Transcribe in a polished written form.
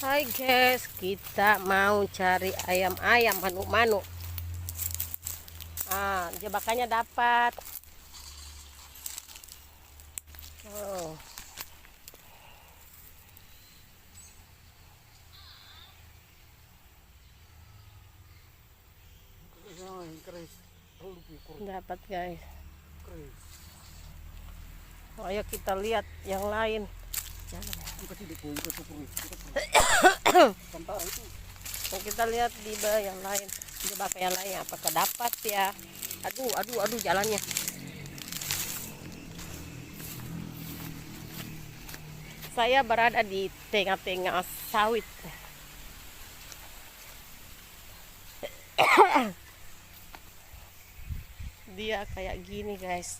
Hai guys, kita mau cari ayam-ayam, manuk-manuk. Jebakannya dapat. Oh. Dapat guys. Ayo kita lihat yang lain. Kita lihat di yang lain, jebakan yang lain apakah dapat ya. Aduh jalannya. Saya berada di tengah-tengah sawit. Dia kayak gini guys.